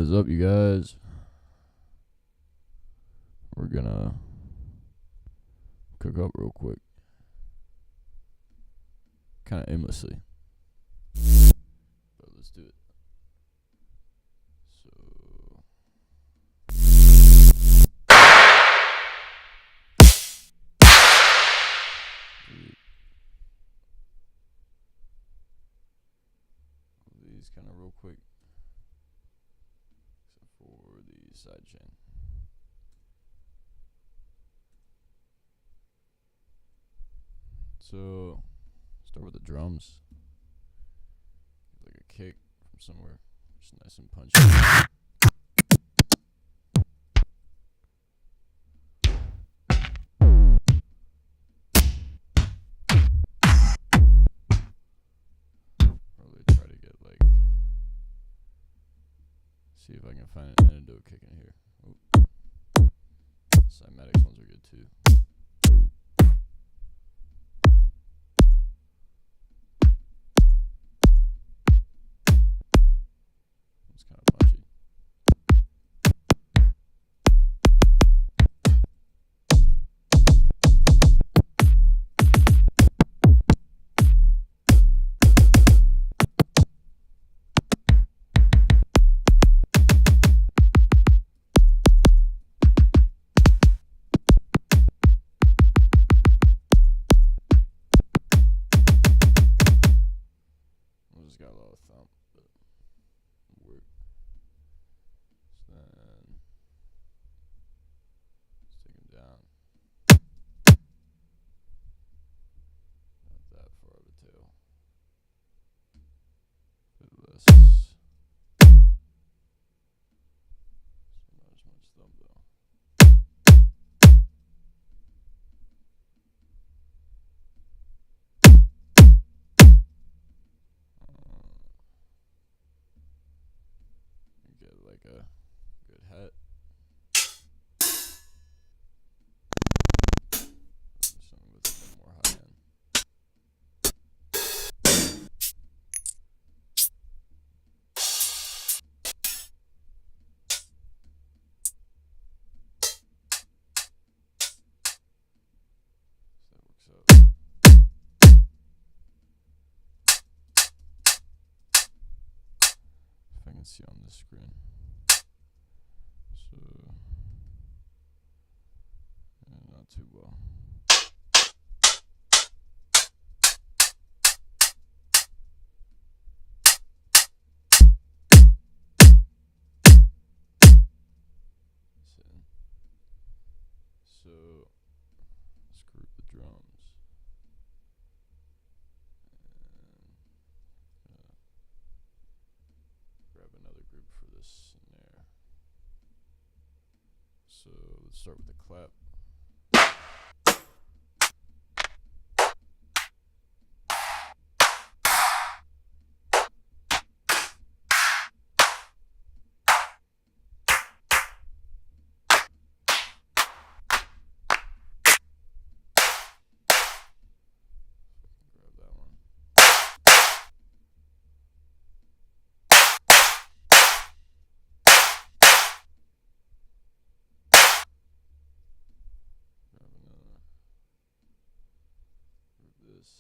is up, you guys? We're gonna cook up real quick. Kind of aimlessly. But let's do it. So... these kind of real quick. Except for the side chain. So, start with the drums. Like a kick from somewhere. Just nice and punchy. Probably try to get like... see if I can find an antidote kick in here. Oop. Cymatics ones are good too. It's kind of punchy. Just got a lot of thump, but work. So then let's take him down. Not that far of a tail. Bit less. So not as much thump though. Get like a good hat. Something with a bit more high end. So that works out. If I can see on this screen. So, not too well. So, let's group the drums. And grab another group for this snare. So let's start with the clap. Grab that one. Grab another. Grab this.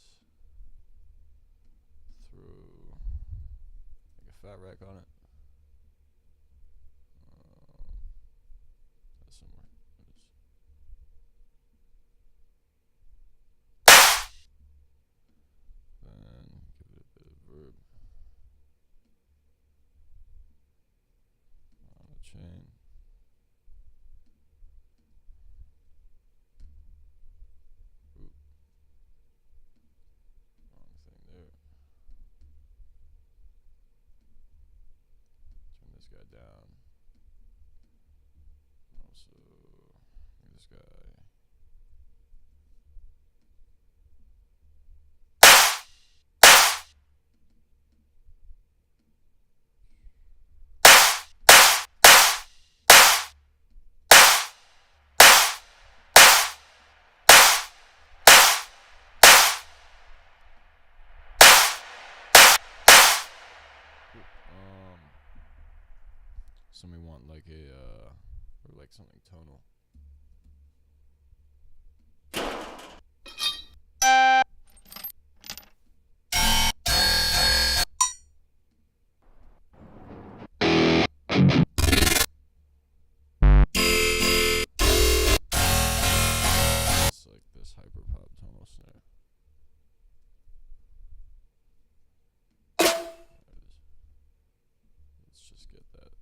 Throw like a fat rack on it. That's somewhere. There it is. Then give it a bit of verb on the chain. Oop. Wrong thing there. somebody want like a or like something tonal. It's like this hyper pop tonal snare. Let's just get that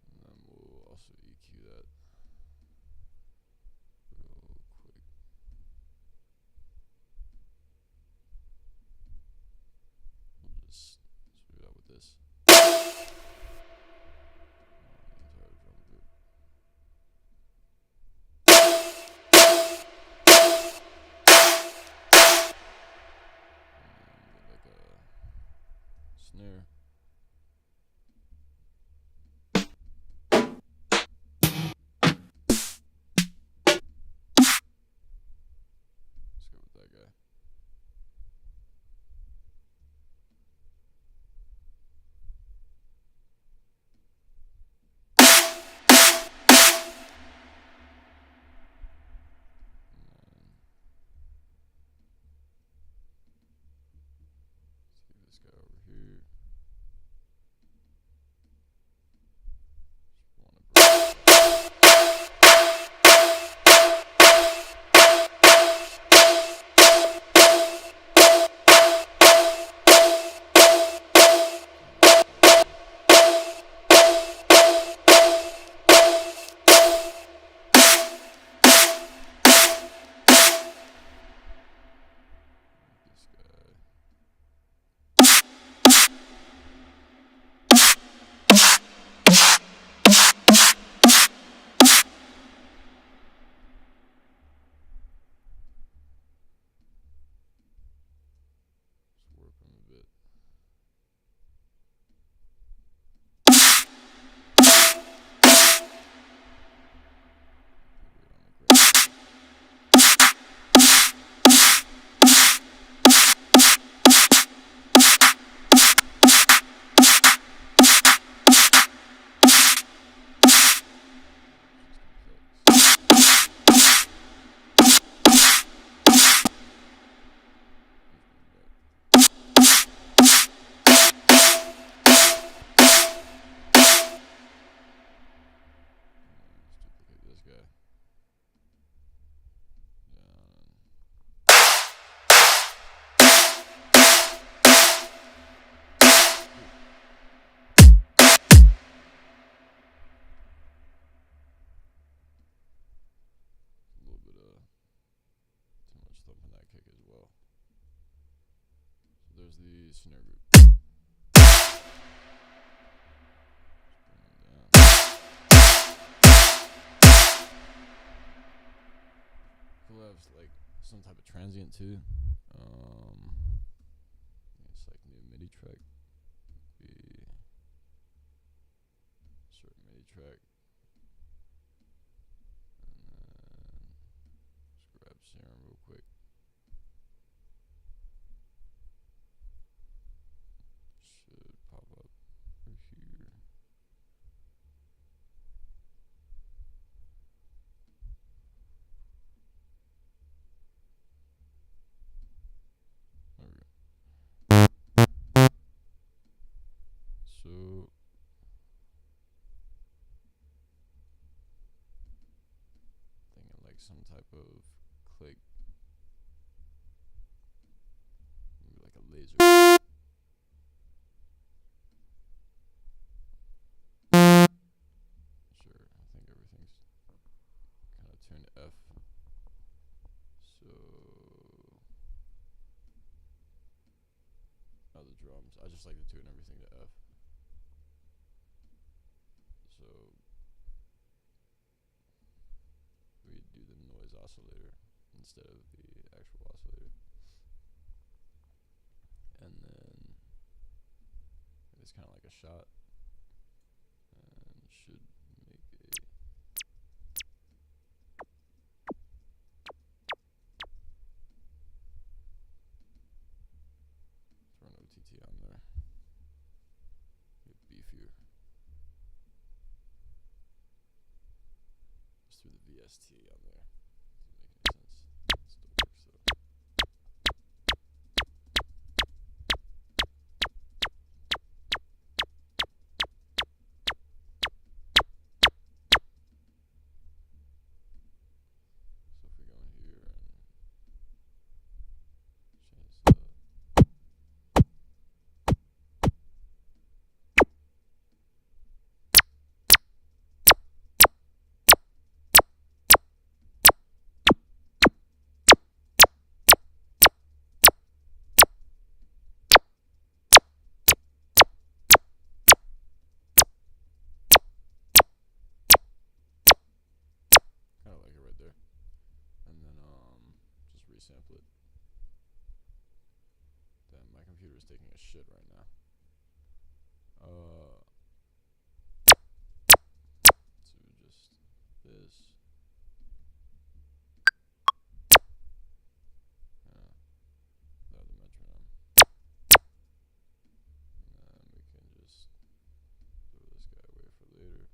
and then we'll also EQ that real quick. We'll just smooth out with this. Entire drum group. Get like a snare. Let's go with that guy. Let's get this guy over here. Just wanna this guy. Just warp him a bit. Let's duplicate this guy. A little bit of too much thump in that kick as well. So there's the snare group. We'll have like some type of transient too. It's like new MIDI track. Be certain MIDI track. And then just grab Serum real quick. Should pop up right here. There we go. So thinking like some type of click, maybe like a laser. Sure, I think everything's kind of tuned to F. So the drums, I just like to tune everything to F. So we do the noise oscillator instead of the actual oscillator. And then it's kind of like a shot. And should make a EST on there. Doesn't make any sense. It still works though. So if we go in here and change the kind of like it right there. And then just resample it. Damn, my computer is taking a shit right now. So just this. Yeah, that the metronome. And then we can just throw this guy away for later.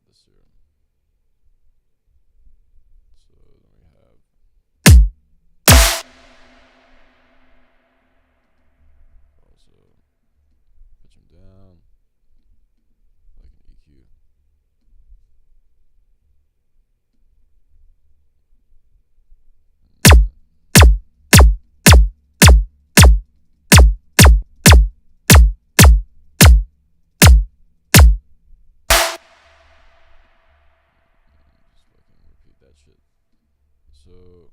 The serum. So then we have also pitch him down like an EQ. That shit. So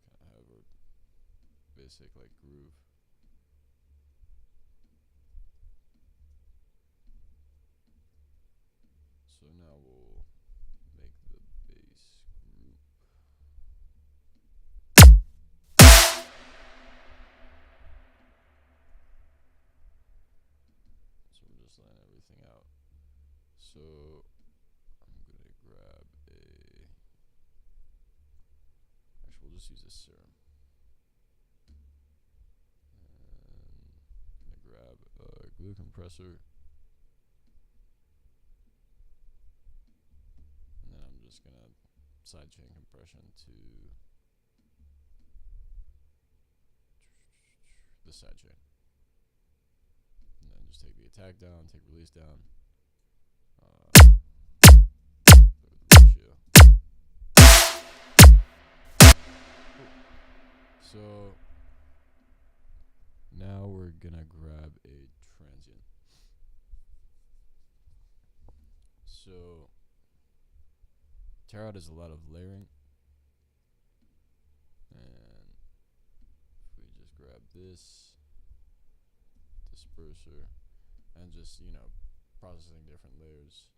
kind of have a basic like groove. So now we'll make the bass group. So we're just laying everything out. So I'm gonna grab actually we'll just use this serum. And I'm gonna grab a glue compressor. And then I'm just gonna sidechain compression to the sidechain. And then just take the attack down, take release down. Ratio. So now we're gonna grab a transient. So tarot is a lot of layering, and if we just grab this disperser and just processing different layers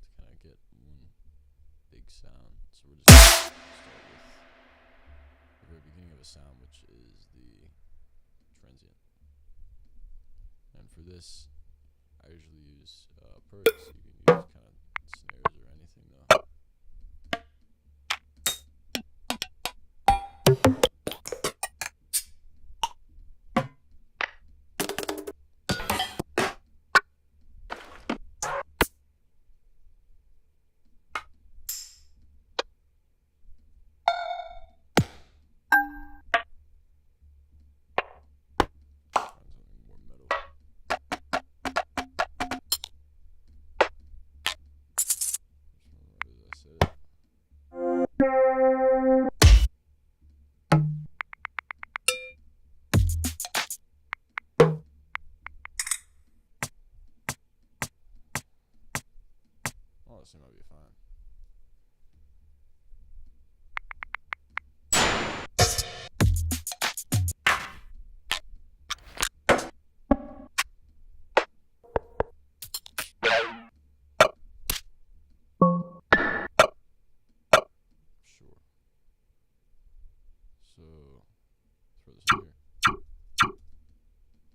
to kind of get one big sound. So we're just gonna start with the very beginning of a sound, which is the transient. And for this, I usually use perks. You can use kind of snares or anything though. This might be fine. Sure. So throw this in here.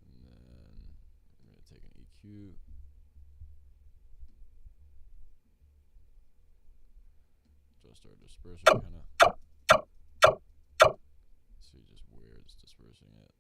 And then we're going to take an EQ. trust our disperser kind of. See just where it's dispersing it.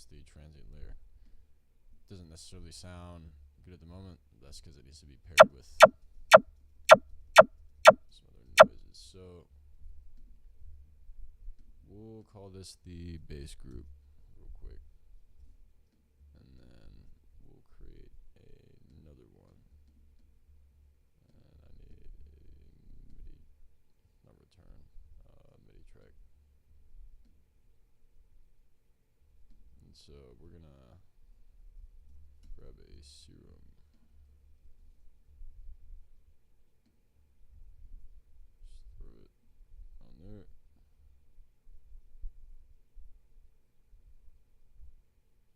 The transient layer doesn't necessarily sound good at the moment. That's because it needs to be paired with some other noises. So we'll call this the bass group real quick, and then we'll create another one. And I need a MIDI, not return, MIDI track. So we're gonna grab a serum. Just throw it on there.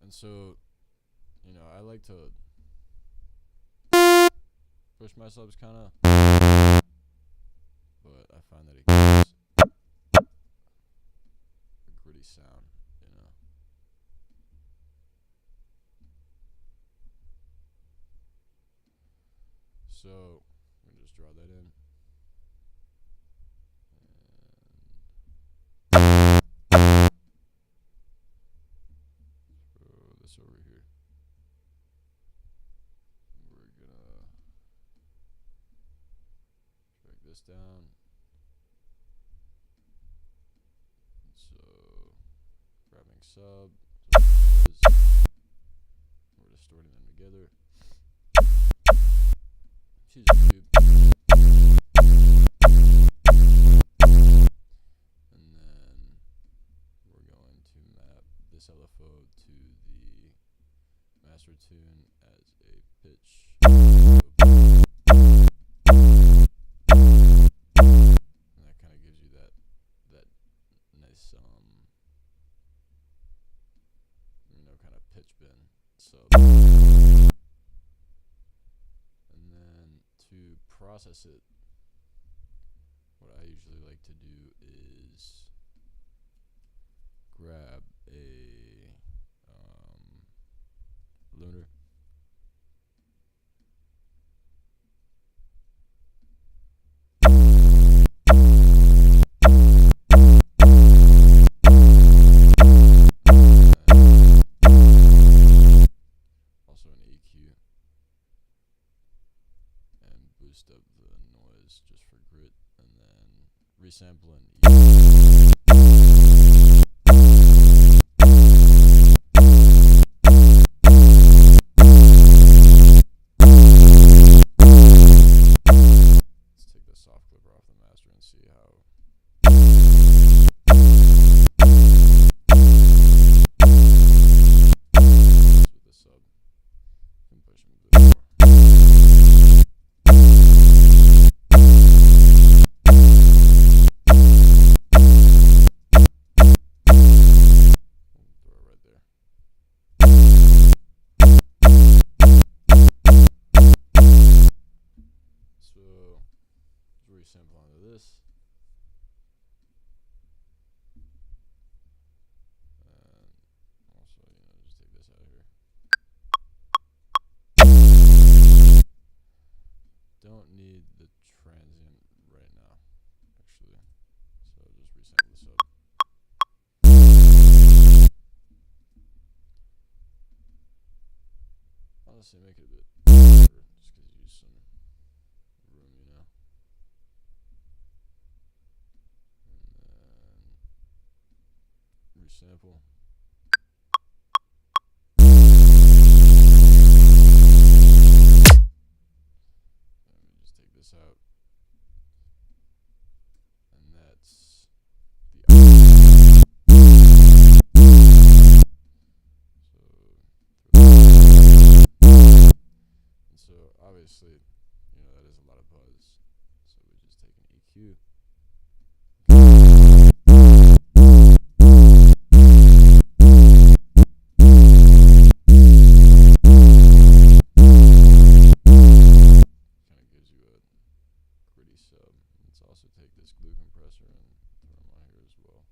And so, you know, I like to push my subs kind of, but I find that it gives a gritty sound, you know. So I'm gonna just draw that in, and throw this over here. We're gonna drag this down. So grabbing sub, we're distorting them together. Choose a tube. And then we're going to map this LFO to the master tune as a pitch. And that kind of gives you that nice you know, kind of pitch bend. So to process it, what I usually like to do is grab a lunar, also an EQ, and boost up the noise just for grit, and then resample and let's take the soft clipper off the master and see how with the sub can push him a bit more. Resample onto this, and also, you know, just take this out of here. Don't need the transient right now, actually, so just resample this up. Honestly, make it a bit shorter, just because you use some room, you know. Resample. this out. And that's the so obviously, that is a lot of buzz. So we just take an EQ. Let's also take this glue compressor and throw them on here as well.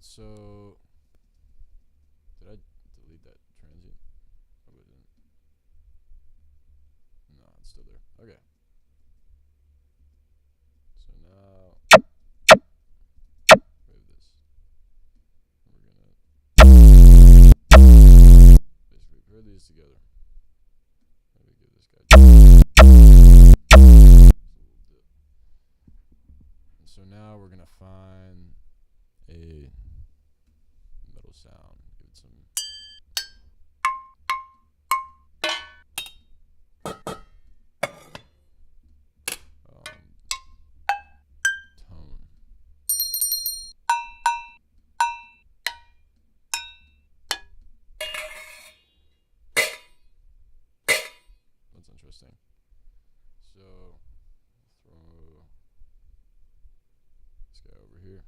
So, did I delete that transient? Oh, I didn't. No, it's still there. Okay. So now, wave this. We're gonna basically pair these together. Maybe give this guy. So now we're gonna find a metal sound. Give it some tone. That's interesting. So throw this guy over here.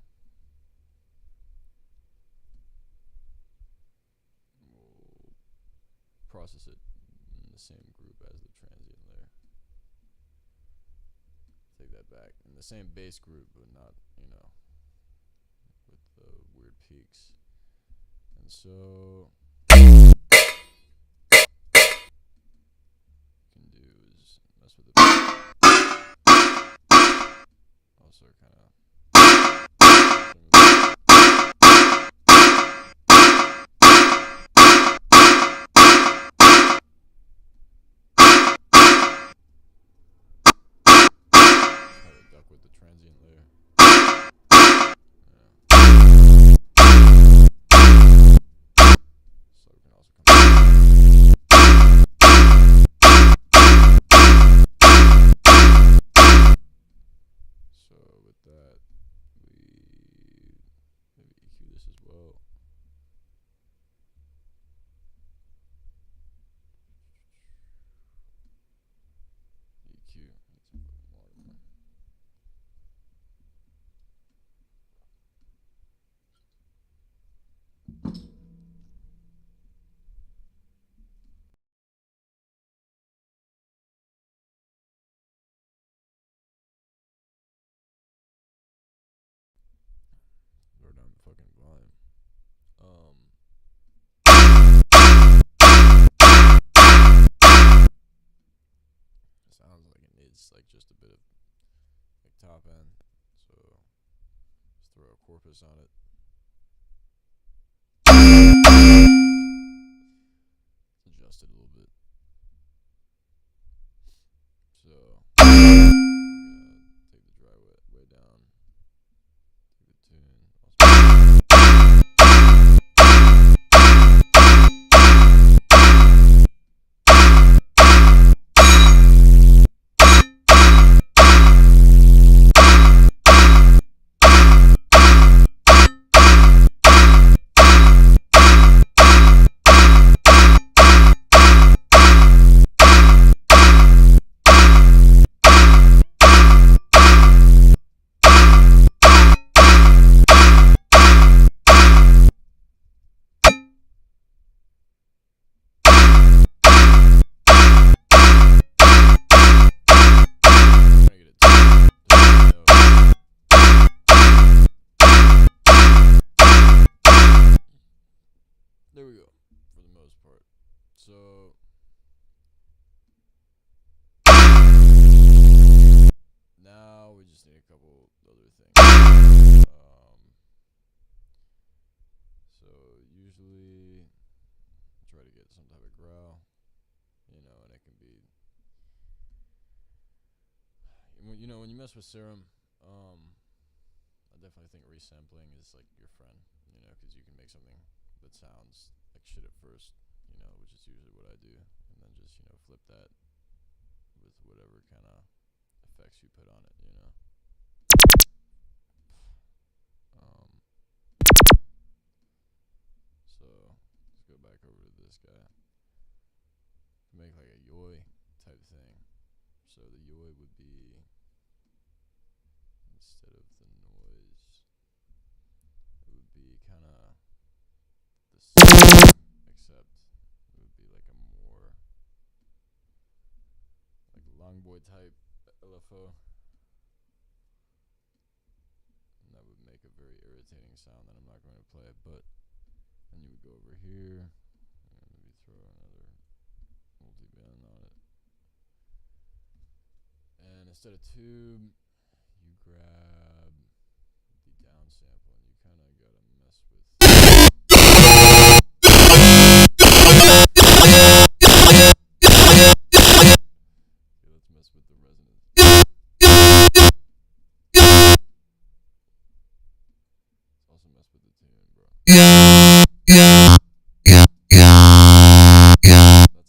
We'll process it in the same group as the transient layer. Take that back. In the same bass group, but not, with the weird peaks. And so can do is mess with it. Also kind of duck with the transient layer. So we can also come so with that we maybe EQ this as well. EQ. Lower down the fucking volume. Sounds like it needs just a bit of top end. So let's throw a corpus on it. Adjust it a little bit. So we're gonna take the dry way down. Take the tune. There we go, for the most part. So now we just need a couple other things. So usually try to get some type of growl, and it can be, when you mess with serum, I definitely think resampling is your friend, because you can make something that sounds like shit at first, which is usually what I do, and then just flip that with whatever effects you put on it, you know. So let's go back over to this guy. Make like a yoi type thing. So the yoi would be, instead of the noise, it would be kind of the same, except it would be like a more like long boy type LFO, and that would make a very irritating sound that I'm not going to play. But then you would go over here and maybe throw another multi-band on it, and instead of tube, you grab the down sample, and you kind of gotta mess with. Okay, let's mess with the resonance. Let's also mess with the tune, bro. That's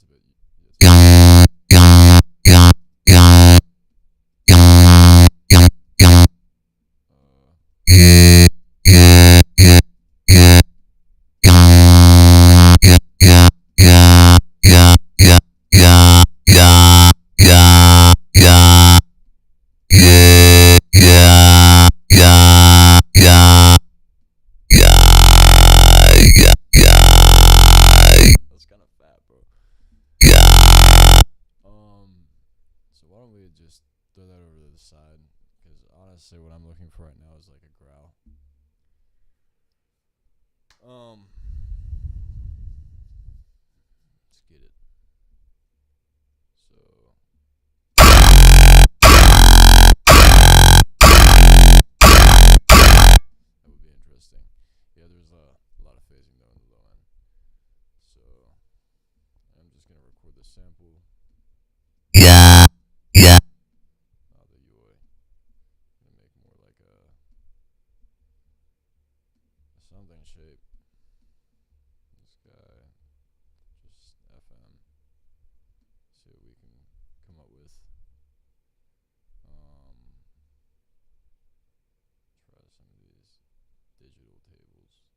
a bit. That's kind of fat, bro. So why don't we just throw that over to the side? Because honestly, what I'm looking for right now is like a growl. Let's get it. So that would be interesting. Yeah, there's a lot of phasing though in the low end. So I'm just gonna record the sample. Not the UI. I'm gonna make more like a something shape. This guy, just FM. See what we can come up with. Try some of these digital tables.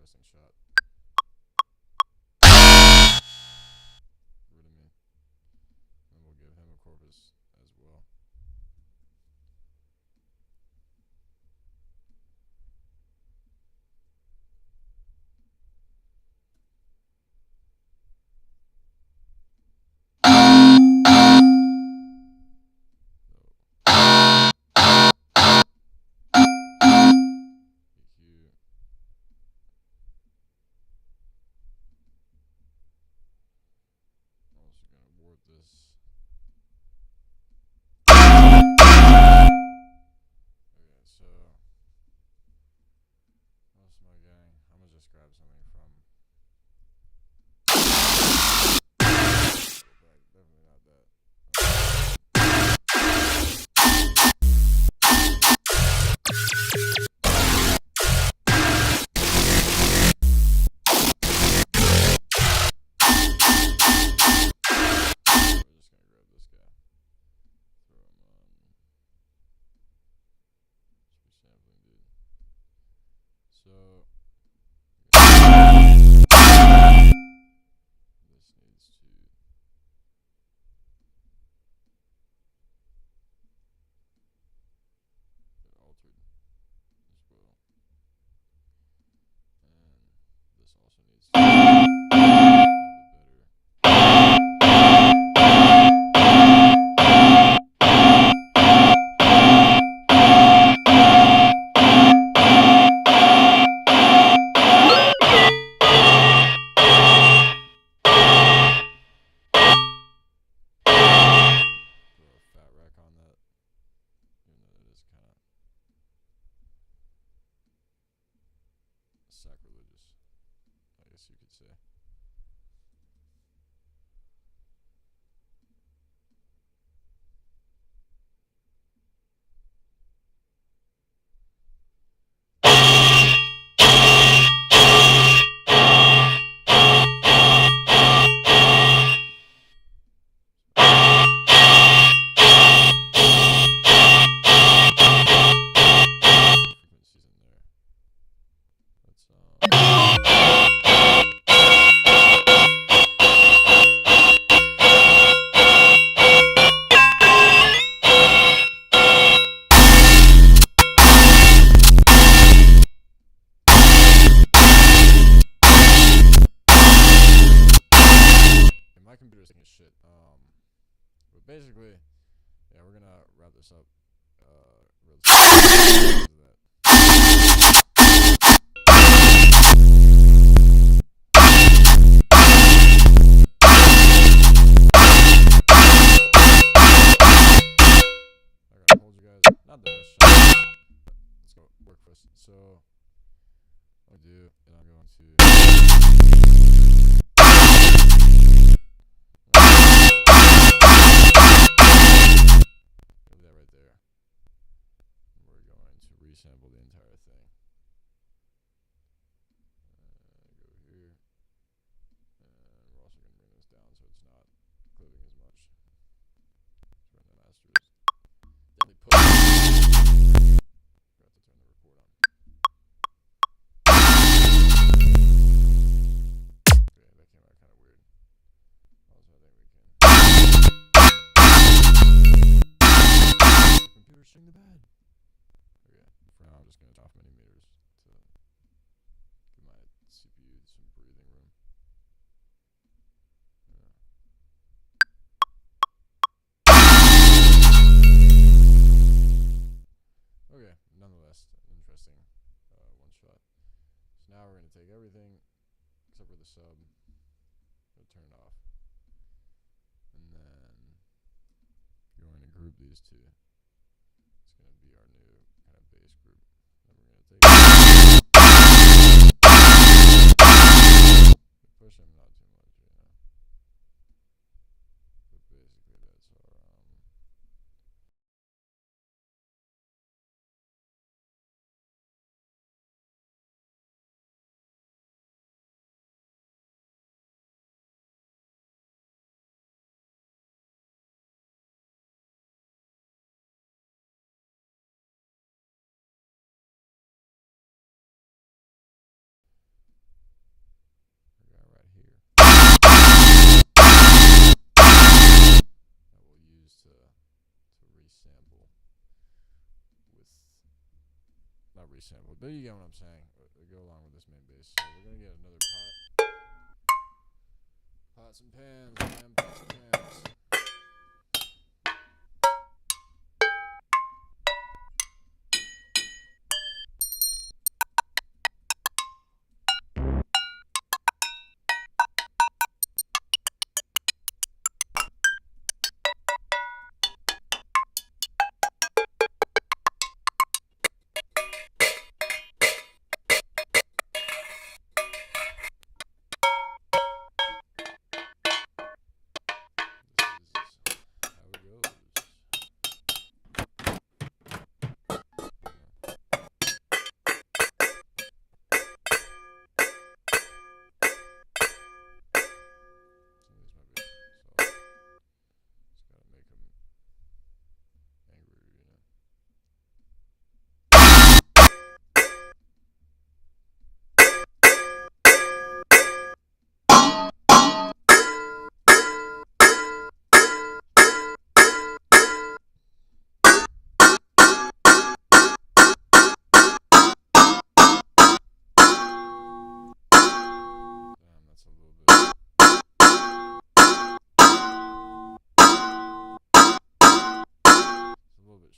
missing shot. Rid of me. And we'll give him a corpus as well. This. Okay, so what's my gang? I'm gonna just grab something from. Definitely not that. So this needs to get altered as well, and this also needs to have a better. On that, even though it is kind of sacrilegious, I guess you could say. My computer's taking shit. But basically, yeah, we're gonna wrap this up. Real soon. I gotta hold you guys. Not the best shot. Let's go work first. So, I'll do, and I'm going to. That right there. We're going to resample the entire thing. Go here. And we're also going to bring this down so it's not clipping as much. Let's run the masters. Then we put. Forgot to turn the record on. Okay, that came out kind of weird. Also, I think we can. The computer's shitting the bed. Okay, for now I'm just going to off many meters to give my CPU some breathing room. Yeah. Okay, nonetheless, interesting one shot. So now we're going to take everything except for the sub, turn it off, and then you're going to group these two. It's going to be our new kind of base group. Then we're going to take push him not too much, you know. But basically that's our sample, but you get what I'm saying. We go along with this main bass. So we're gonna get another pots and pans, man, pots and pans.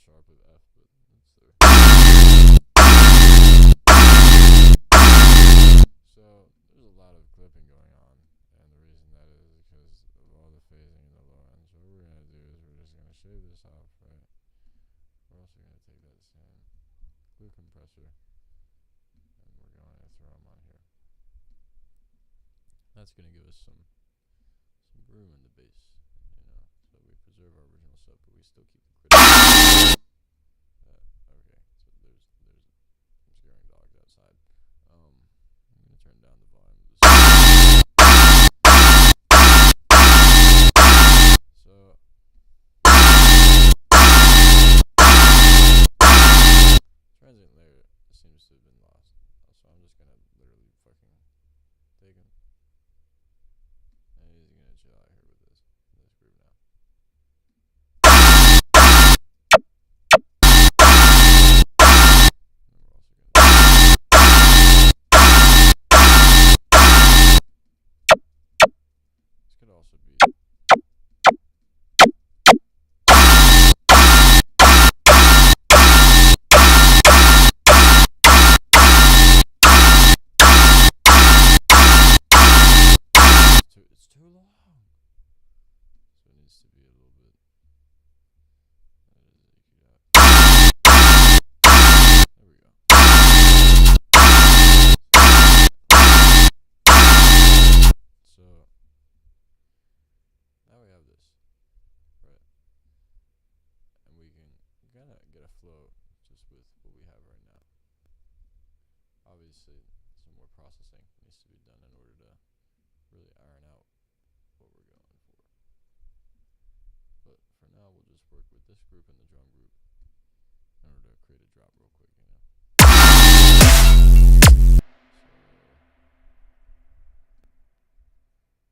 Sharp with F, but that's there. So there's a lot of clipping going on, and the reason that is because of all the phasing in the low end. So what we're gonna do is we're just gonna shave this off, right? We're also gonna take that same glue compressor, and we're going to throw them on here. That's gonna give us some room in the bass, you know. So we preserve our original stuff, but we still keep the critical. Okay, so there's some scaring dogs outside. I'm gonna turn down the volume of this. So transient layer seems to have been lost. So I'm just gonna literally fucking take him. And he's gonna chill out here with this group now. Could also be it's too long, so it needs to be a little bit. That is EQ'd out. There we go. So now we have this, right? And we can kind of get a flow just with what we have right now. Obviously, some more processing needs to be done in order to really iron out what we're going for. But for now, we'll just work with this group and the drum group in order to create a drop real quick, you know?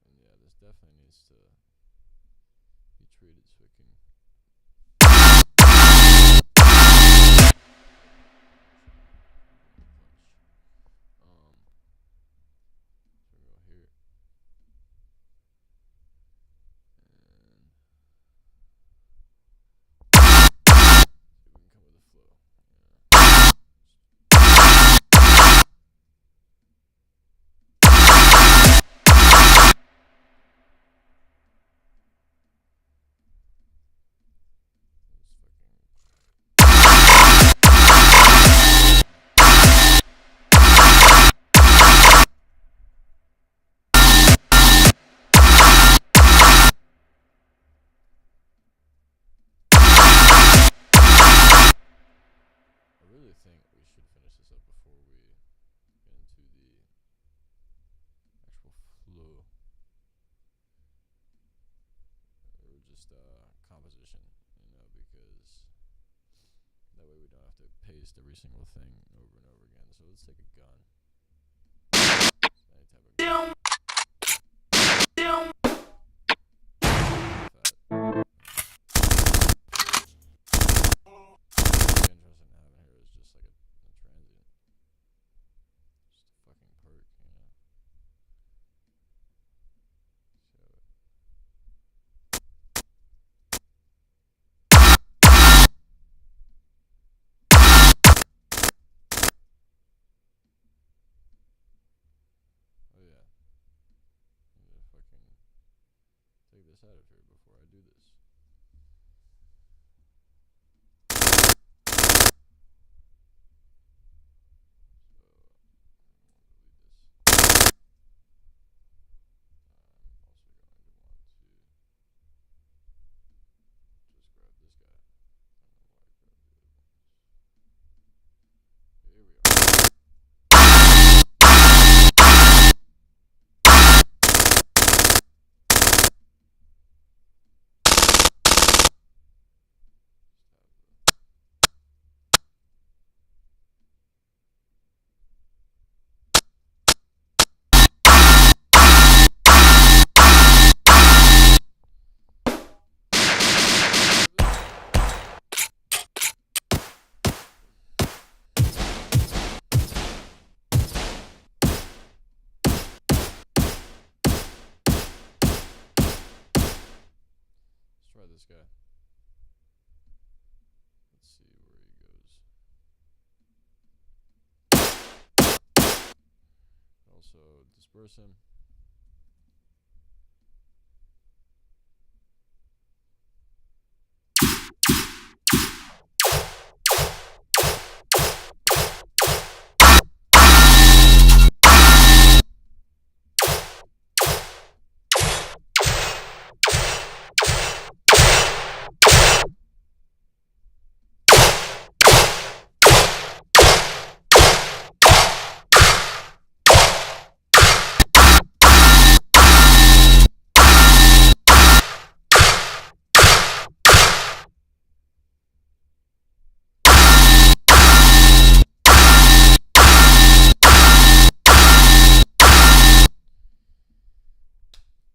And yeah, this definitely needs to be treated so it can so we go here and see if we can come with a flow. Think we should finish this up before we get into the actual flow or just composition, you know, because that way we don't have to paste every single thing over and over again. So let's take a gun, any type of gun. Interesting having here is just like a transient. this out of here before I do this. Try this guy. Let's see where he goes. Also disperse him.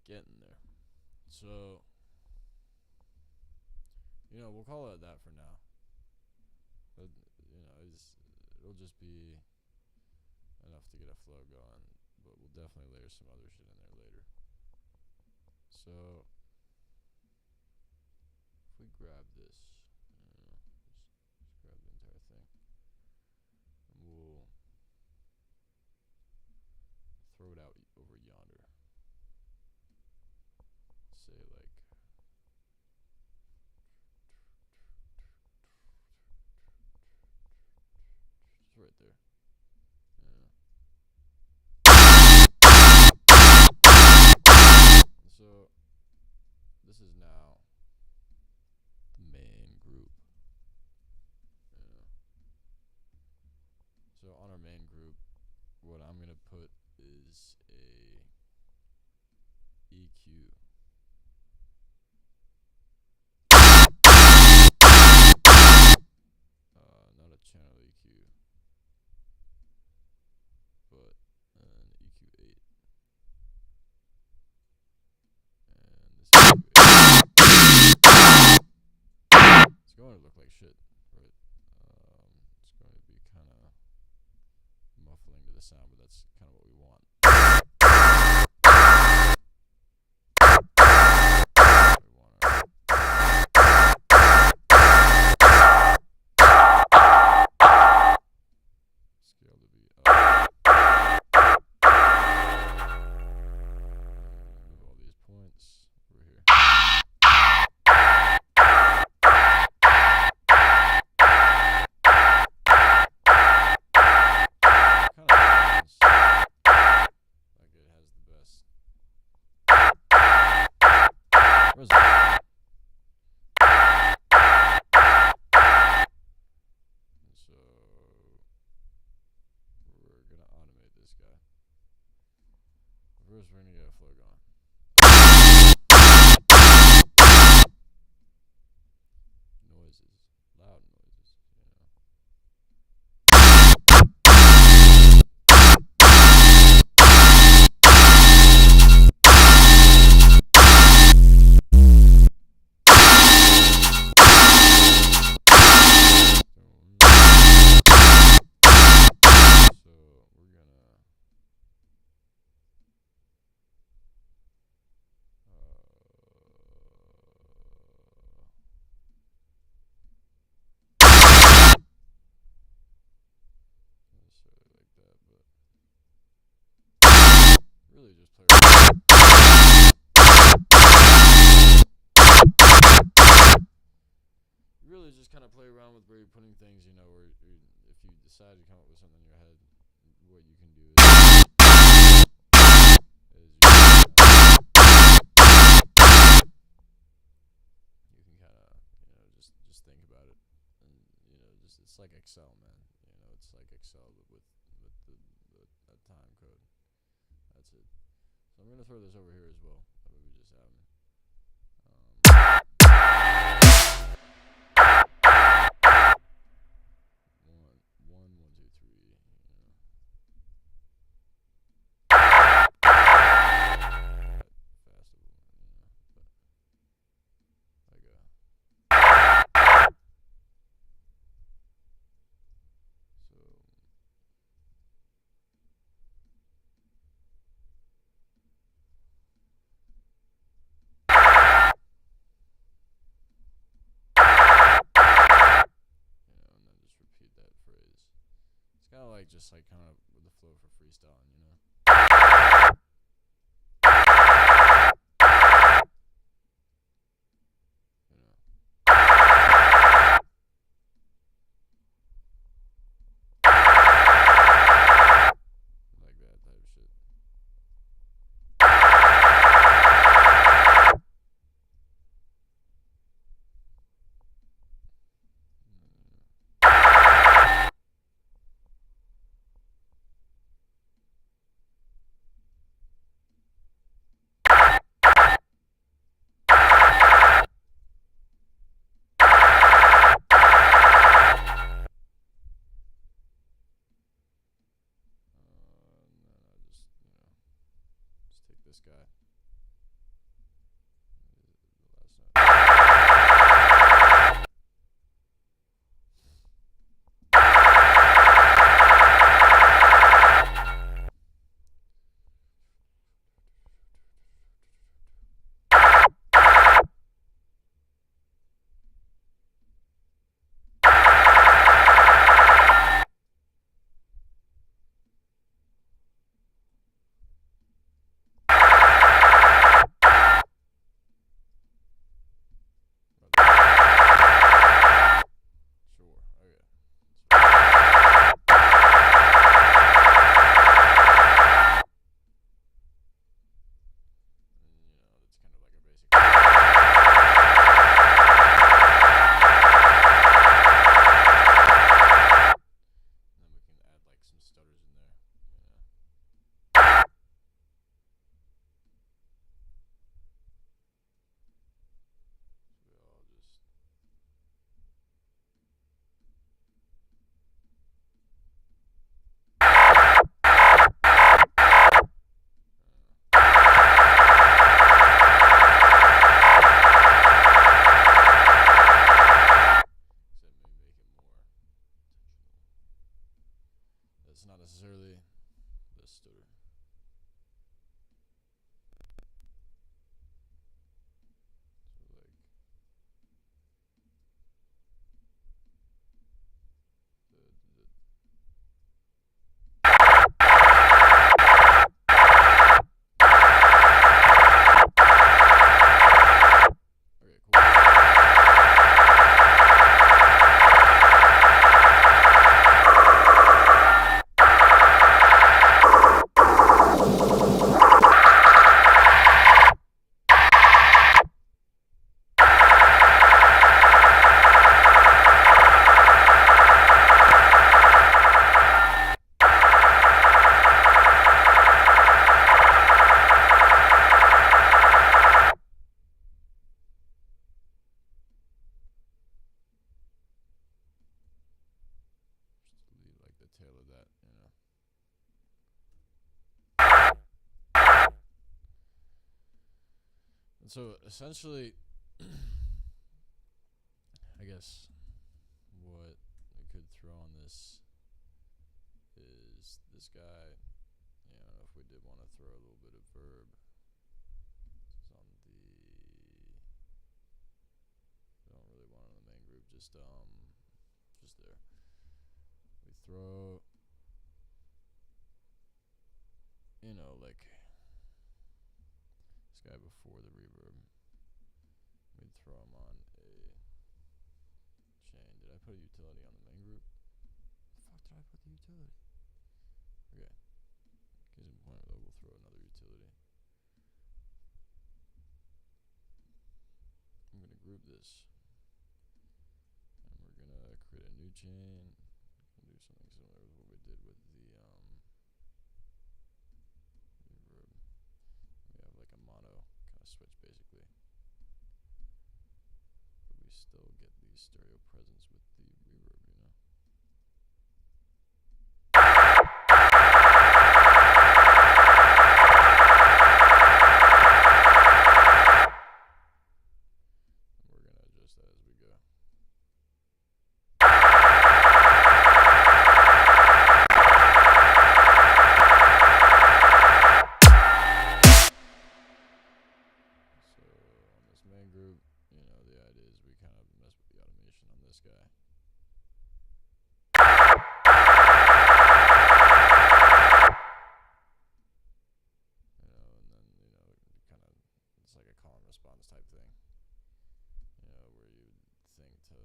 Getting there. So, we'll call it that for now. But, it'll just be enough to get a flow going. But we'll definitely layer some other shit in there later. So, if we grab this, just grab the entire thing, and we'll throw it out over yonder. Say like just right there. Yeah. So this is now the main group. Yeah. So on our main group, what I'm gonna put is a EQ. Not a channel EQ, but an EQ8. And this EQ8. It's going to look like shit, right? It's going to be kind of muffling to the sound, but that's kind of what we want. Scale to be up. Move all these points over here. Kind of just kind of play around with where you're putting things. You know, where if you decide to come up with something in your head, what you can do is you can kind of just think about it, and just it's like Excel, man. It's like Excel but with a time code. That's it. So I'm gonna throw this over here as well. That way we just have one, two, three. It's kind of like just like kind of with the flow for freestyling, you know. Like that type of shit. This guy. The last note. It's not necessarily the stutter. So like okay, cool. Tail of that, And so essentially, I guess what I could throw on this is this guy. If we did want to throw a little bit of verb, this is on the. We don't really want it on the main group, just there. We throw, like this guy before the reverb. We'd throw him on a chain. put a utility on the main group? The fuck did I put the utility? Okay. Case in point, though, we'll throw another utility. I'm gonna group this, and we're gonna create a new chain. And do something similar to what we did with the reverb. We have like a mono kind of switch basically, but we still get the stereo presence with the reverb, you know. And we're gonna adjust that as we go. Main group, you know, the idea is we kind of mess with the automation on this guy. You know, and then, you know, kind of, it's like a call and response type thing. You know, where you think to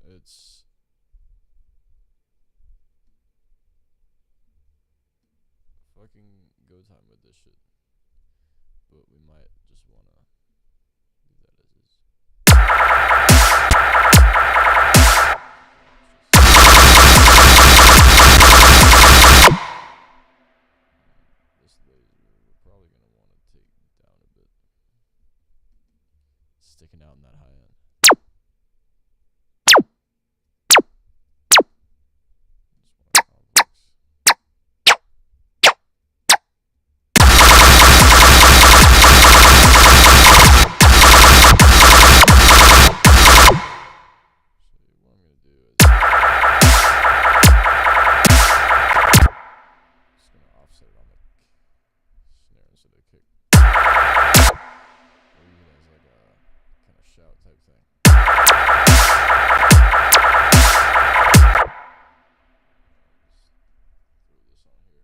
it's fucking go time with this shit, but we might just wanna leave that as is. This laser we're probably gonna want to take down a bit. It's sticking out in that high end. Shout type thing. Throw this on here.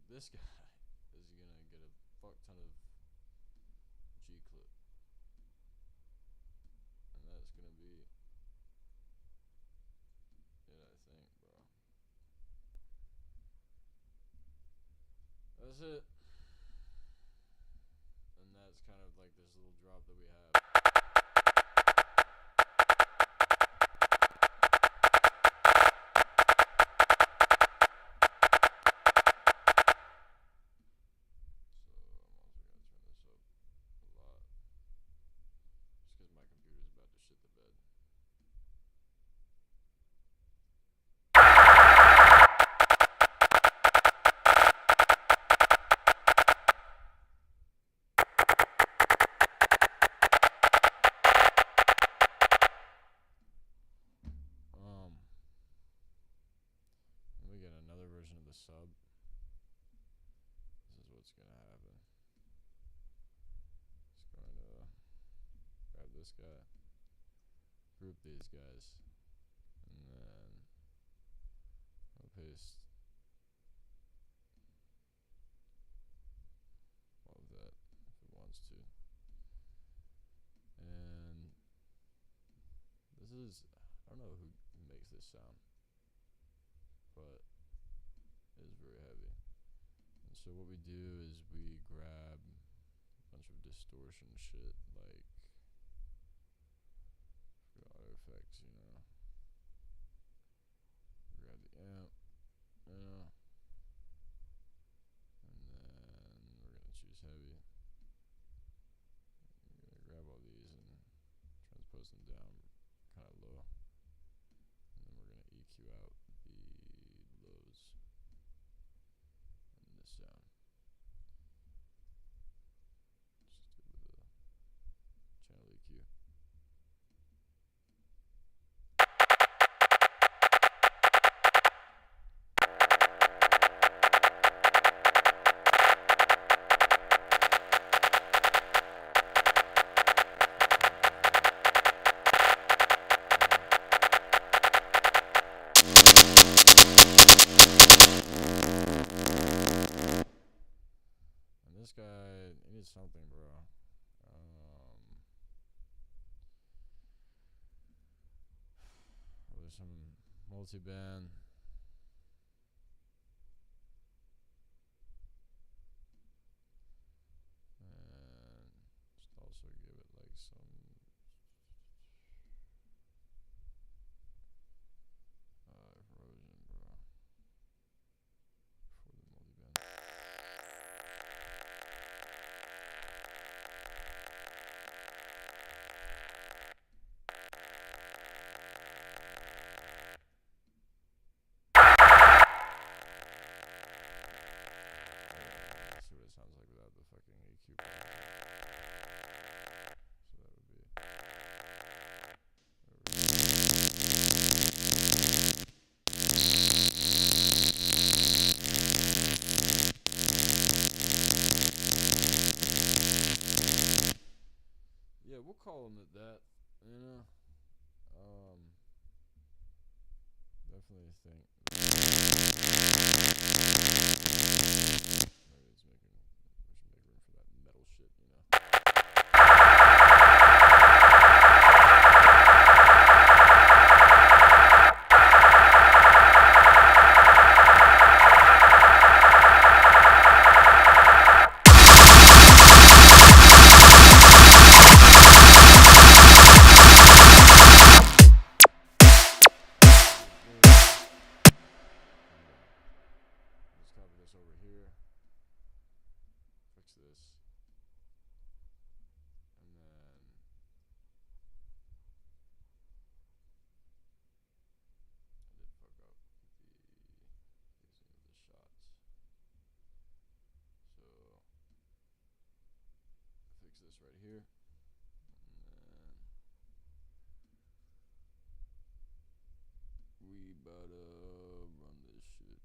This guy is gonna get a fuck ton of G clip, and that's gonna be it, I think, bro. That's it, and that's kind of like this little drop that we have. Version of the sub. This is what's gonna happen. Just going to grab this guy, group these guys, then I'll paste all of that if it wants to. And this is, I don't know who makes this sound, but it is very heavy. And so what we do is we grab a bunch of distortion shit, like for auto effects, you know. Grab the amp, you know, and then we're gonna choose heavy. We're gonna grab all these and transpose them down kind of low, and then we're gonna EQ out the lows in this sound. Just do it with a channel EQ. This guy needs something, bro. There's some multi-band. And just also give it like some erosion, bro. For the multi-band. Let's see what it sounds like without the fucking EQ. So that would be. Yeah, we'll call them at that, you know. Definitely think maybe it's making, we should make room for that metal shit, you know. Copy this over here, fix this, and then I did fuck up the using of the shots. So fix this right here, and then we better run this shit.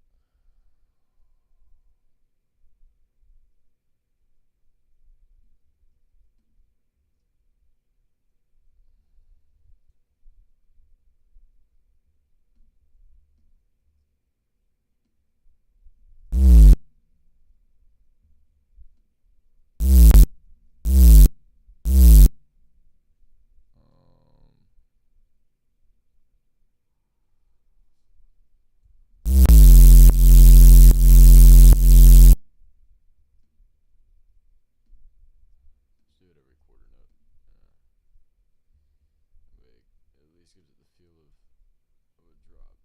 Do it every quarter note. At least gives it the feel of a drop.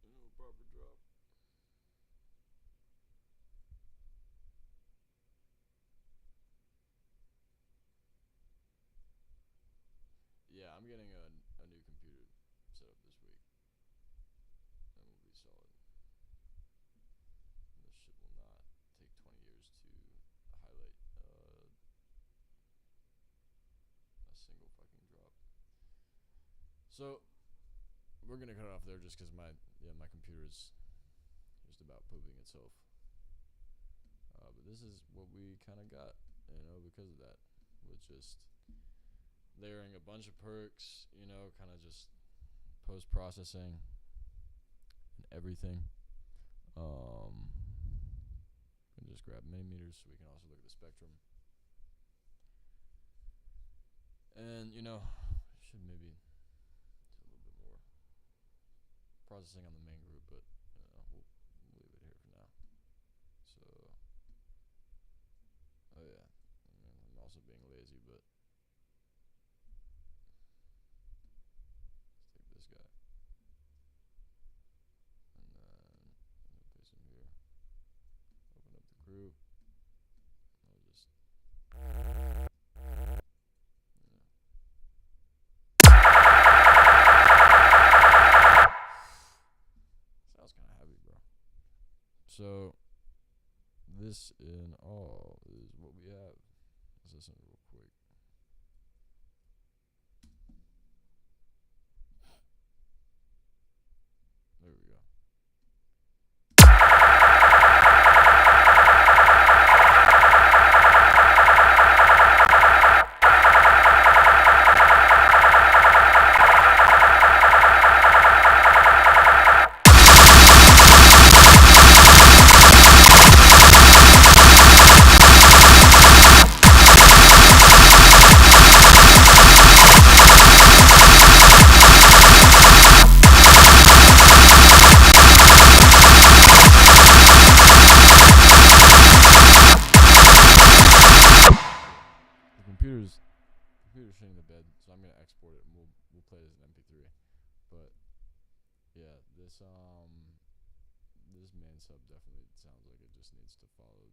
You know, a proper drop. Yeah, I'm getting a new computer set up this week. And we'll be solid. And this shit will not take 20 years to highlight a single fucking drop. So we're gonna cut it off there just because my computer is just about pooping itself. But this is what we kind of got, you know, because of that, with just layering a bunch of perks, you know, kind of just post processing and everything. And just grab millimeters so we can also look at the spectrum. And should maybe do a little bit more processing on the main group, but we'll leave it here for now. So, oh yeah, I'm also being lazy, but let's take this guy, and then paste him here. Open up the group. I'll just sounds kind of heavy, bro. So this in all is what we have. Let's listen real quick. There we go. Computer's shitting the bed, so I'm gonna export it and we'll play it as an MP3. But yeah, this main sub definitely sounds like it just needs to follow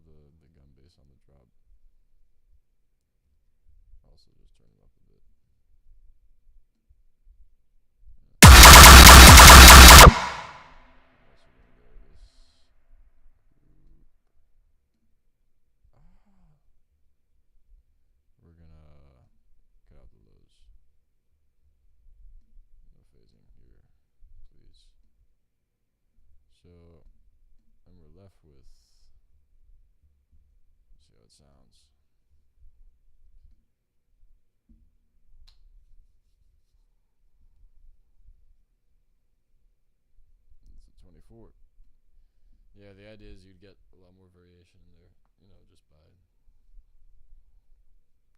the gun bass on the drop. Also just turn it up a bit. We're gonna cut out the lows. No phasing here, please. So, and we're left with, let's see how it sounds. It's a 24. Yeah, the idea is you'd get a lot more variation in there, just by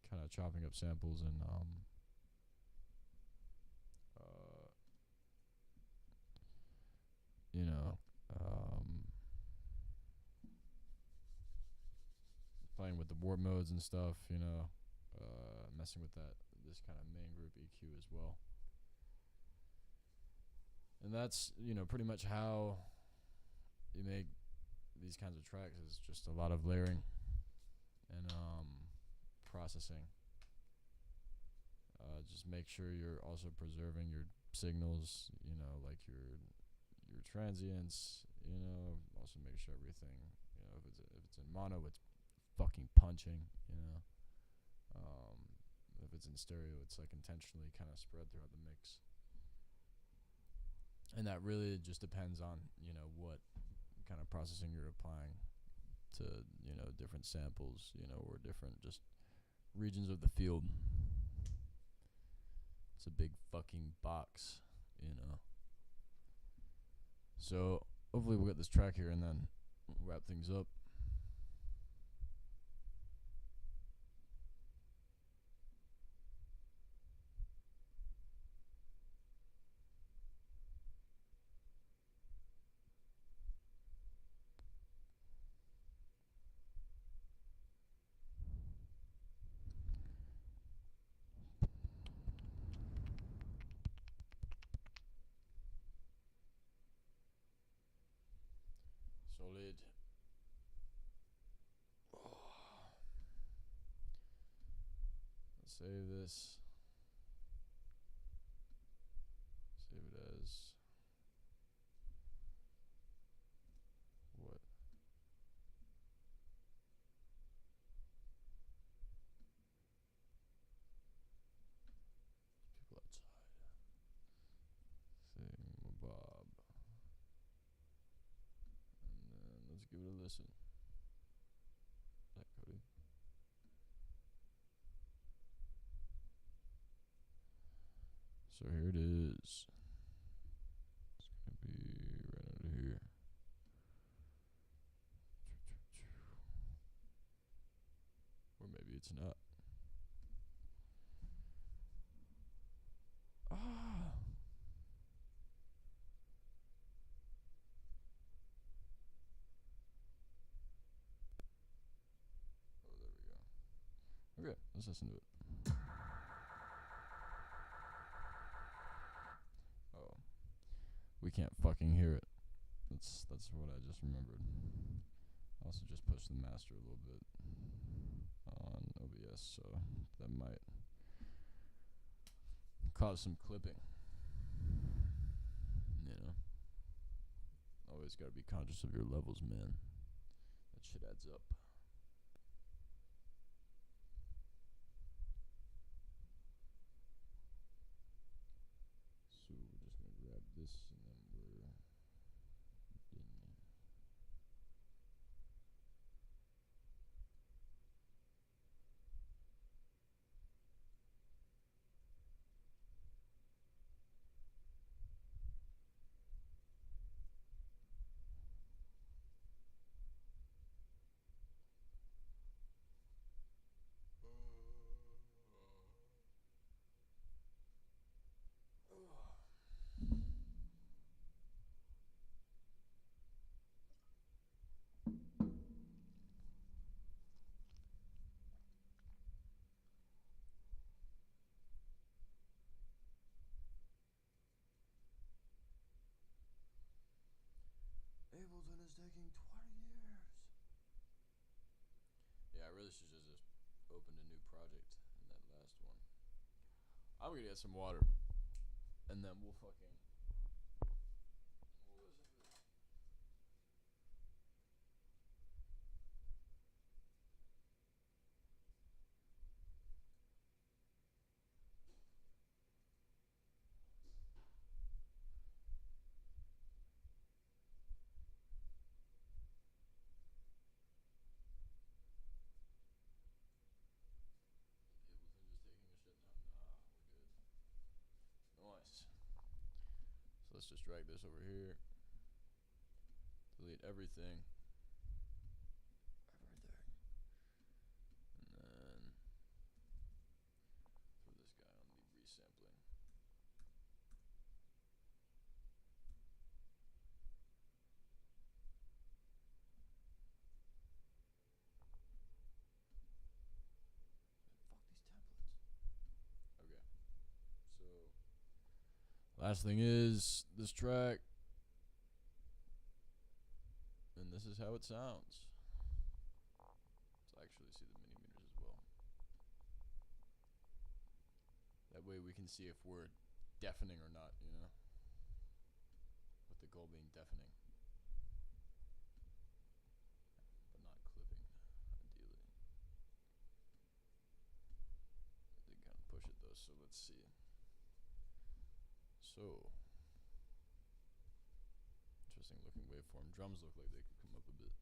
kind of chopping up samples and playing with the warp modes and stuff, messing with this kind of main group EQ as well. And that's, pretty much how you make these kinds of tracks, is just a lot of layering and processing. Just make sure you're also preserving your signals, like your transients, also make sure everything, if it's in mono, it's fucking punching, if it's in stereo, it's like intentionally kind of spread throughout the mix. And that really just depends on, what kind of processing you're applying to, different samples, or different just regions of the field. It's a big fucking box, So hopefully we'll get this track here and then wrap things up. Solid. Let's save this. Save it as what? People outside. Thingamabob. And then let's give it a listen. So here it is. It's gonna be right under here. Or maybe it's not. Ah. Oh, there we go. Okay, let's listen to it. Oh, we can't fucking hear it. That's what I just remembered. I also just pushed the master a little bit on OBS, so that might cause some clipping. You know, always gotta be conscious of your levels, man. That shit adds up. So we're just gonna grab this and then we're done. Ableton is taking 20 years. Yeah, I really should just opened a new project in that last one. I'm gonna get some water, and then we'll fucking. We'll listen to this. Nice. So let's just drag this over here. Delete everything. And then throw this guy on the resampling. Fuck these templates. Okay. So last thing is this track. And this is how it sounds. Let's actually see the millimeters as well. That way we can see if we're deafening or not, you know? With the goal being deafening. But not clipping, ideally. I did kind of push it though, so let's see. So, interesting looking waveform. Drums look like they could come up a bit.